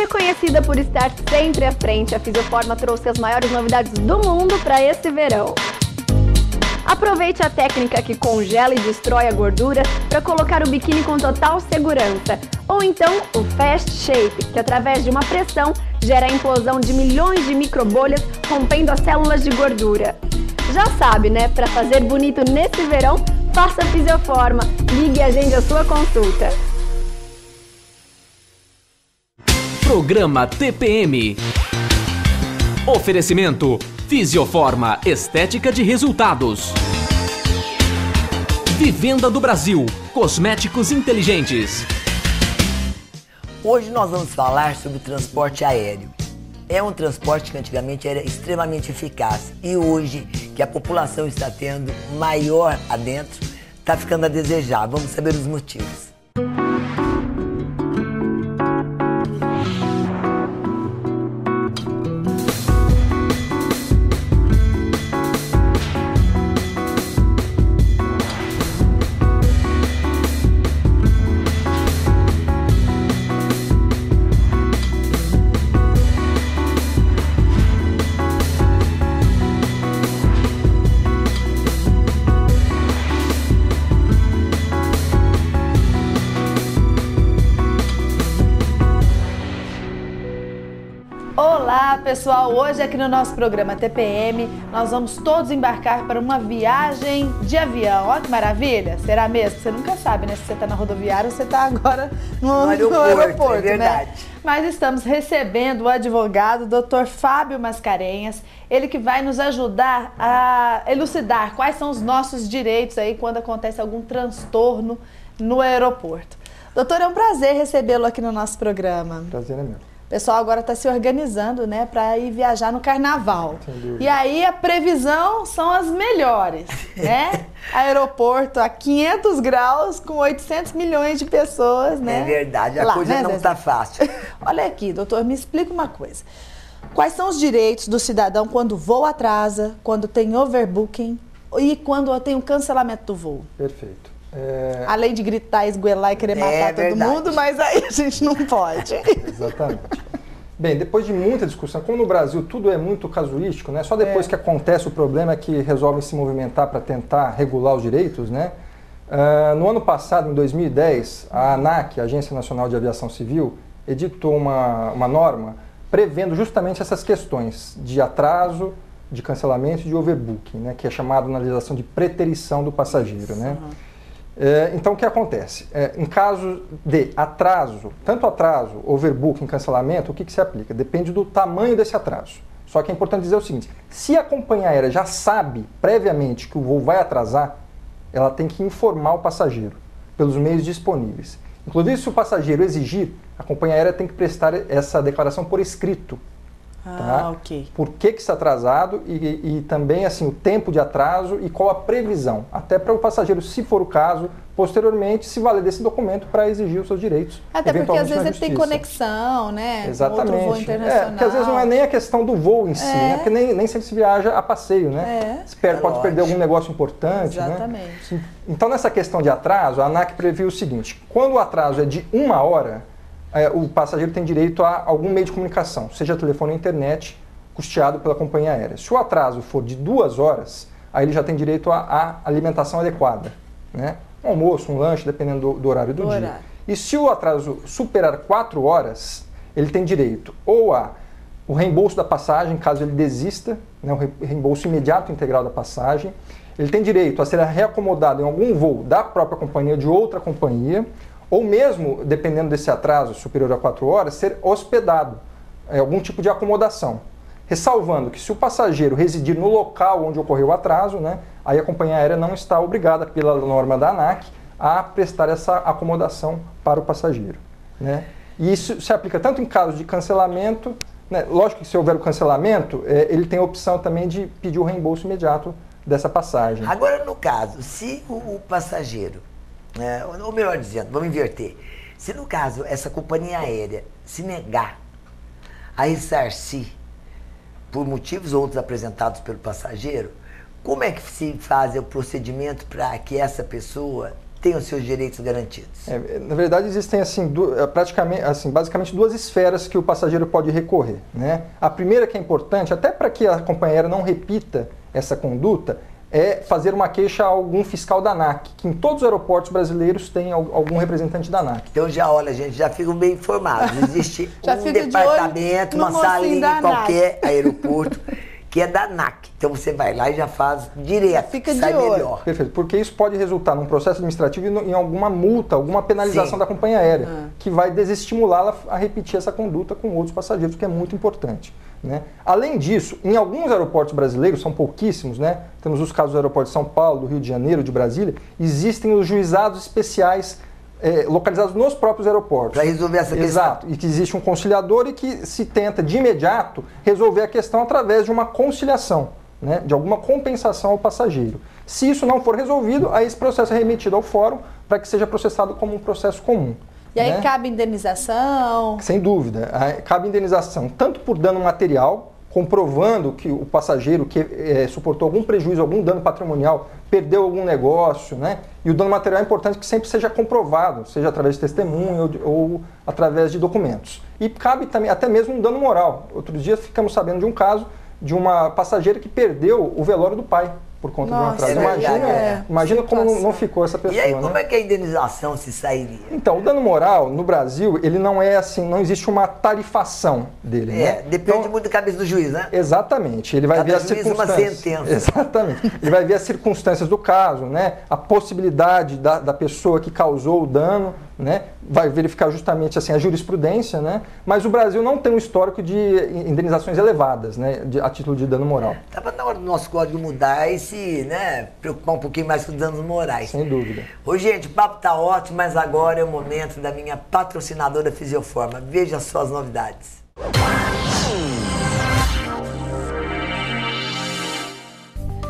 Reconhecida por estar sempre à frente, a Fisioforma trouxe as maiores novidades do mundo para esse verão. Aproveite a técnica que congela e destrói a gordura para colocar o biquíni com total segurança. Ou então o Fast Shape, que através de uma pressão gera a implosão de milhões de microbolhas, rompendo as células de gordura. Já sabe, né? Para fazer bonito nesse verão, faça a Fisioforma. Ligue e agende a sua consulta. Programa TPM. Oferecimento Fisioforma, estética de resultados. Vivenda do Brasil, cosméticos inteligentes. Hoje nós vamos falar sobre o transporte aéreo. É um transporte que antigamente era extremamente eficaz e hoje, que a população está tendo maior adentro, está ficando a desejar. Vamos saber os motivos. Olá pessoal, hoje aqui no nosso programa TPM nós vamos todos embarcar para uma viagem de avião. Olha que maravilha, será mesmo? Você nunca sabe, né, se você está na rodoviária ou você está agora no aeroporto, é verdade. Né? Mas estamos recebendo o advogado Dr. Fábio Mascarenhas, ele que vai nos ajudar a elucidar quais são os nossos direitos aí quando acontece algum transtorno no aeroporto. Doutor, é um prazer recebê-lo aqui no nosso programa. Prazer é meu. O pessoal agora está se organizando, né, para ir viajar no carnaval. E aí a previsão são as melhores, né? Aeroporto a 500 graus com 800 milhões de pessoas, né? É verdade, a coisa não está fácil. Olha aqui, doutor, me explica uma coisa. Quais são os direitos do cidadão quando o voo atrasa, quando tem overbooking e quando tem o cancelamento do voo? Perfeito. Além de gritar, esgoelar e querer matar todo mundo, mas aí a gente não pode. Exatamente. Bem, depois de muita discussão, como no Brasil tudo é muito casuístico, né? Só depois que acontece o problema é que resolvem se movimentar para tentar regular os direitos, né? No ano passado, em 2010, a ANAC, a Agência Nacional de Aviação Civil, editou uma norma prevendo justamente essas questões de atraso, de cancelamento e de overbooking, né? Que é chamado na legislação de preterição do passageiro, né? Então, o que acontece? Em caso de atraso, tanto atraso, overbooking, cancelamento, o que se aplica? Depende do tamanho desse atraso. Só que é importante dizer o seguinte, se a companhia aérea já sabe previamente que o voo vai atrasar, ela tem que informar o passageiro pelos meios disponíveis. Inclusive, se o passageiro exigir, a companhia aérea tem que prestar essa declaração por escrito. Tá? Ok. Por que está atrasado e também assim, o tempo de atraso e qual a previsão, até para o passageiro, se for o caso, posteriormente se valer desse documento para exigir os seus direitos. Até porque às vezes ele tem conexão, né? Exatamente. Com outro voo internacional. Porque às vezes não é nem a questão do voo em si, né? Porque nem sempre se viaja a passeio, né? Pode perder algum negócio importante. Exatamente. Né? Então, nessa questão de atraso, a ANAC previu o seguinte, quando o atraso é de 1 hora, o passageiro tem direito a algum meio de comunicação, seja telefone ou internet, custeado pela companhia aérea. Se o atraso for de 2 horas, aí ele já tem direito a alimentação adequada, né? Um almoço, um lanche, dependendo do horário do dia. E se o atraso superar 4 horas, ele tem direito ou o reembolso da passagem, caso ele desista, né? O reembolso imediato integral da passagem. Ele tem direito a ser reacomodado em algum voo da própria companhia ou de outra companhia, ou mesmo, dependendo desse atraso superior a 4 horas, ser hospedado, algum tipo de acomodação. Ressalvando que se o passageiro residir no local onde ocorreu o atraso, né, aí a companhia aérea não está obrigada, pela norma da ANAC, a prestar essa acomodação para o passageiro. Né? E isso se aplica tanto em caso de cancelamento, né, lógico que se houver o cancelamento, ele tem a opção também de pedir o reembolso imediato dessa passagem. Agora, no caso, se o passageiro, ou melhor dizendo, vamos inverter, se no caso essa companhia aérea se negar a ressarcir por motivos outros apresentados pelo passageiro, como é que se faz o procedimento para que essa pessoa tem os seus direitos garantidos? Na verdade, existem assim, basicamente duas esferas que o passageiro pode recorrer, né? A primeira, que é importante, até para que a companhia aérea não repita essa conduta, é fazer uma queixa a algum fiscal da ANAC, que em todos os aeroportos brasileiros tem algum representante da ANAC. Então olha, gente, já fico bem informado. Existe um departamento, uma salinha em qualquer aeroporto que é da ANAC. Então você vai lá e já faz direto, fica sai melhor. Perfeito, porque isso pode resultar num processo administrativo e em alguma multa, alguma penalização da companhia aérea, que vai desestimulá-la a repetir essa conduta com outros passageiros, que é muito importante, né? Além disso, em alguns aeroportos brasileiros, são pouquíssimos, né? Temos os casos do aeroporto de São Paulo, do Rio de Janeiro, de Brasília, existem os juizados especiais localizados nos próprios aeroportos. Para resolver essa questão. Exato, e que existe um conciliador e que se tenta de imediato resolver a questão através de uma conciliação, né? De alguma compensação ao passageiro. Se isso não for resolvido, aí esse processo é remetido ao fórum para que seja processado como um processo comum. E aí cabe indenização? Sem dúvida. Cabe indenização tanto por dano material, comprovando que o passageiro que suportou algum prejuízo, algum dano patrimonial, perdeu algum negócio, né? E o dano material é importante que sempre seja comprovado, seja através de testemunho ou através de documentos. E cabe também até mesmo um dano moral. Outro dia ficamos sabendo de um caso de uma passageira que perdeu o velório do pai por conta de um atraso. Imagina como não ficou essa pessoa. E aí, como né? é que a indenização se sairia? Então, o dano moral, no Brasil, ele não é assim, não existe uma tarifação dele, né? Depende muito da cabeça do juiz, né? Exatamente, ele vai ver as circunstâncias. Uma sentença. Exatamente. Ele vai ver as circunstâncias do caso, né? A possibilidade da pessoa que causou o dano, né? Vai verificar justamente assim a jurisprudência, né? Mas o Brasil não tem um histórico de indenizações elevadas, né? A título de dano moral. Estava na hora do nosso código mudar e se, né, preocupar um pouquinho mais com os danos morais. Sem dúvida. Ô, gente, o papo tá ótimo, mas agora é o momento da minha patrocinadora Fisioforma. Veja só as novidades.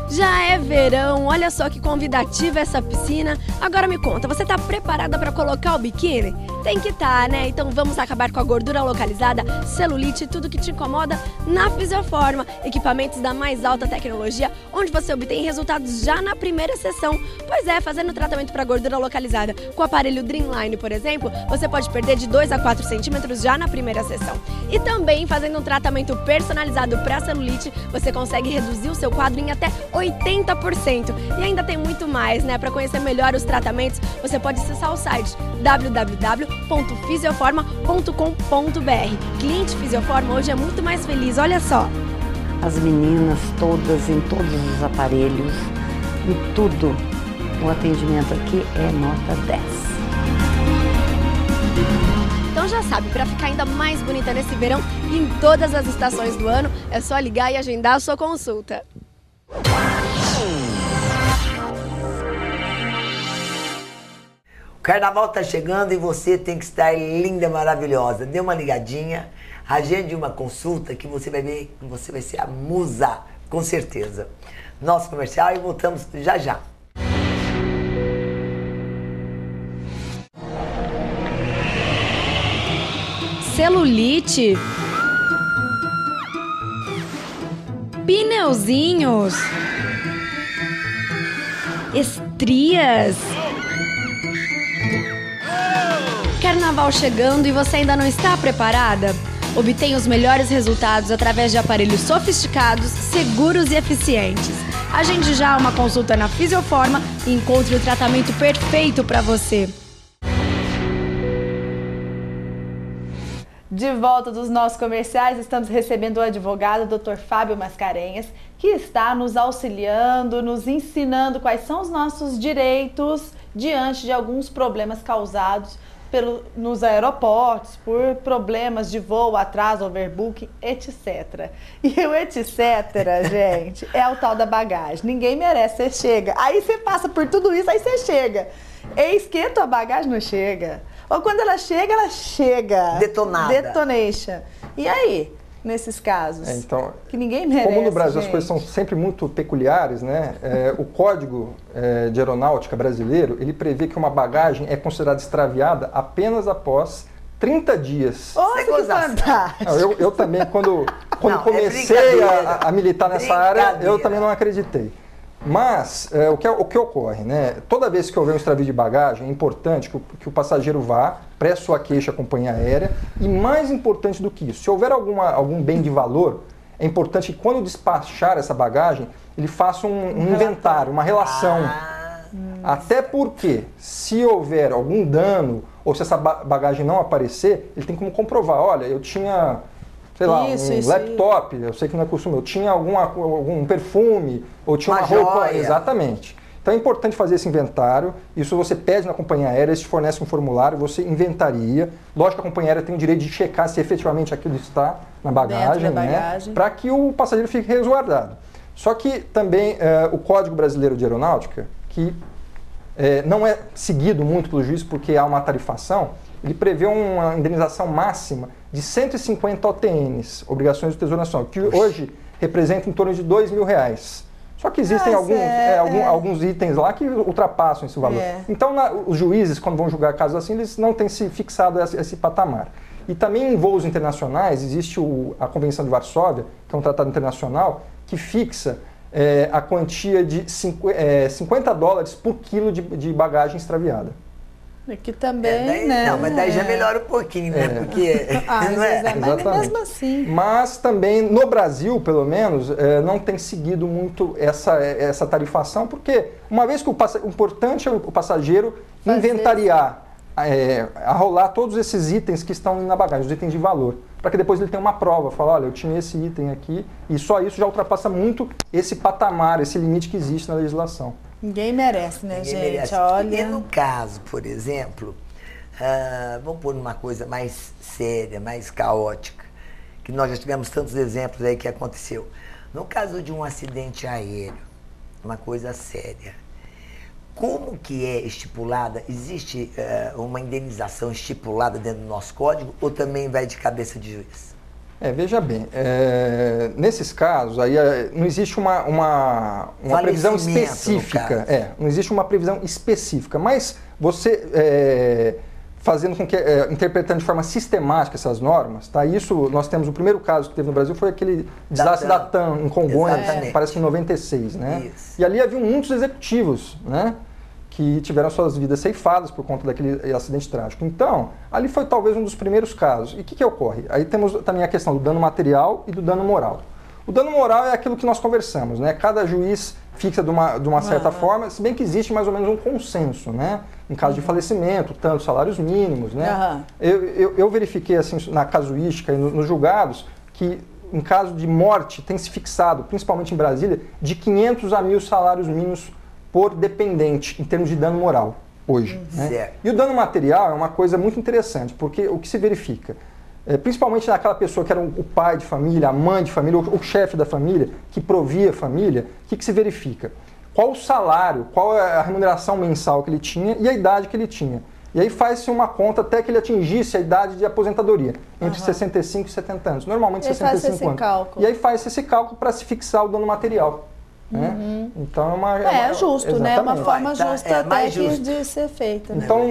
Já é verão, olha só que convidativa essa piscina. Agora me conta, você tá preparada para colocar o biquíni? Tem que estar, né? Então vamos acabar com a gordura localizada, celulite, tudo que te incomoda na Fisioforma. Equipamentos da mais alta tecnologia, onde você obtém resultados já na primeira sessão. Pois é, fazendo tratamento para gordura localizada com o aparelho Dreamline, por exemplo, você pode perder de 2 a 4 centímetros já na primeira sessão. E também fazendo um tratamento personalizado para celulite, você consegue reduzir o seu quadro em até 80%. E ainda tem muito mais, né? Para conhecer melhor os tratamentos, você pode acessar o site www.fisioforma.com.br. Cliente Fisioforma hoje é muito mais feliz, olha só. As meninas todas, em todos os aparelhos, em tudo. O atendimento aqui é nota 10. Então já sabe, para ficar ainda mais bonita nesse verão e em todas as estações do ano, é só ligar e agendar a sua consulta. O carnaval tá chegando e você tem que estar linda, maravilhosa. Dê uma ligadinha, agende uma consulta que você vai ver que você vai ser a musa, com certeza. Nosso comercial e voltamos já já. Celulite, pneuzinhos, estrias. Carnaval chegando e você ainda não está preparada? Obtenha os melhores resultados através de aparelhos sofisticados, seguros e eficientes. Agende já uma consulta na Fisioforma e encontre o tratamento perfeito para você. De volta dos nossos comerciais, estamos recebendo o advogado Dr. Fábio Mascarenhas, que está nos auxiliando, nos ensinando quais são os nossos direitos diante de alguns problemas causados nos aeroportos, por problemas de voo, atraso, overbooking, etc. E o etc, gente, é o tal da bagagem. Ninguém merece, você chega. Aí você passa por tudo isso, aí você chega. Eis que a tua bagagem não chega. Ou quando ela chega... Detonada. Detonation. E aí, nesses casos? Então, que ninguém merece, como no Brasil gente. as coisas são sempre muito peculiares, né? O Código de Aeronáutica brasileiro, ele prevê que uma bagagem é considerada extraviada apenas após 30 dias. Nossa, que fantástico! Eu também, quando comecei a militar nessa área, eu também não acreditei. Mas o que ocorre, né? Toda vez que houver um extravio de bagagem, é importante que o passageiro vá, preste sua queixa à companhia aérea e, mais importante do que isso, se houver algum bem de valor, é importante que quando despachar essa bagagem, ele faça um inventário, uma relação. Até porque, se houver algum dano ou se essa bagagem não aparecer, ele tem como comprovar, olha, eu tinha... sei lá, um laptop, eu sei que não é costume, eu tinha algum perfume, ou tinha uma roupa. Joia. Exatamente. Então é importante fazer esse inventário, isso você pede na companhia aérea, eles te fornecem um formulário, você inventaria. Lógico que a companhia aérea tem o direito de checar se efetivamente aquilo está na bagagem, né? Para que o passageiro fique resguardado. Só que também o Código Brasileiro de Aeronáutica, que não é seguido muito pelo juiz porque há uma tarifação, ele prevê uma indenização máxima de 150 OTNs, obrigações do Tesouro Nacional, que hoje representa em torno de R$2.000. Só que existem alguns itens lá que ultrapassam esse valor. Então, os juízes, quando vão julgar casos assim, eles não têm se fixado esse patamar. E também em voos internacionais, existe a Convenção de Varsóvia, que é um tratado internacional, que fixa a quantia de $50 por quilo de bagagem extraviada. Que também, né? Não, mas daí já melhora um pouquinho, né? Porque não é. Mas mesmo assim. Mas também, no Brasil, pelo menos, não tem seguido muito essa tarifação, porque uma vez que o importante é o passageiro inventariar, arrolar todos esses itens que estão na bagagem, os itens de valor, para que depois ele tenha uma prova, falar, olha, eu tinha esse item aqui, e só isso já ultrapassa muito esse patamar, esse limite que existe na legislação. Ninguém merece, né, gente? Merece. Olha. E no caso, por exemplo, vamos pôr numa coisa mais séria, mais caótica, que nós já tivemos tantos exemplos aí que aconteceu. No caso de um acidente aéreo, uma coisa séria, como que é estipulada? Existe uma indenização estipulada dentro do nosso código ou também vai de cabeça de juiz? Veja bem, nesses casos, aí não existe uma previsão específica. Não existe uma previsão específica, mas você fazendo com que, interpretando de forma sistemática essas normas, tá? Isso, nós temos o primeiro caso que teve no Brasil foi aquele desastre da TAM em Congonhas, parece que em 96, né? Isso. E ali haviam muitos executivos, né? Que tiveram suas vidas ceifadas por conta daquele acidente trágico. Então, ali foi talvez um dos primeiros casos. E o que ocorre? Aí temos também a questão do dano material e do dano moral. O dano moral é aquilo que nós conversamos, né? Cada juiz fixa de uma certa forma, se bem que existe mais ou menos um consenso, né? Em caso de falecimento, tanto salários mínimos, né? Eu verifiquei assim na casuística e nos julgados que em caso de morte tem se fixado, principalmente em Brasília, de 500 a 1.000 salários mínimos por dependente, em termos de dano moral, hoje. Né? E o dano material é uma coisa muito interessante, porque o que se verifica, principalmente naquela pessoa que era o pai de família, a mãe de família, o chefe da família, que provia a família, o que se verifica? Qual o salário, qual a remuneração mensal que ele tinha e a idade que ele tinha. E aí faz-se uma conta até que ele atingisse a idade de aposentadoria, entre 65 e 70 anos, normalmente 65 anos. Cálculo. E aí faz esse cálculo para se fixar o dano material. Né? Então é justo, exatamente. né? Uma forma justa até de ser feita. Né? Então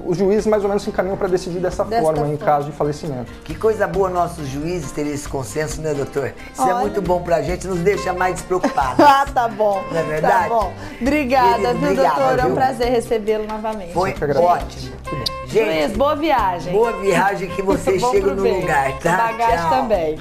os juízes mais ou menos se encaminham para decidir dessa forma em caso de falecimento. Que coisa boa nossos juízes terem esse consenso, né, doutor? Isso é muito bom pra gente, nos deixa mais despreocupados. Tá bom. Não é verdade? Tá bom. Obrigada, viu, doutor? É um prazer recebê-lo novamente. Foi ótimo. Gente, boa viagem. Boa viagem que vocês chegam no lugar, tá? Bagagem Tchau. também.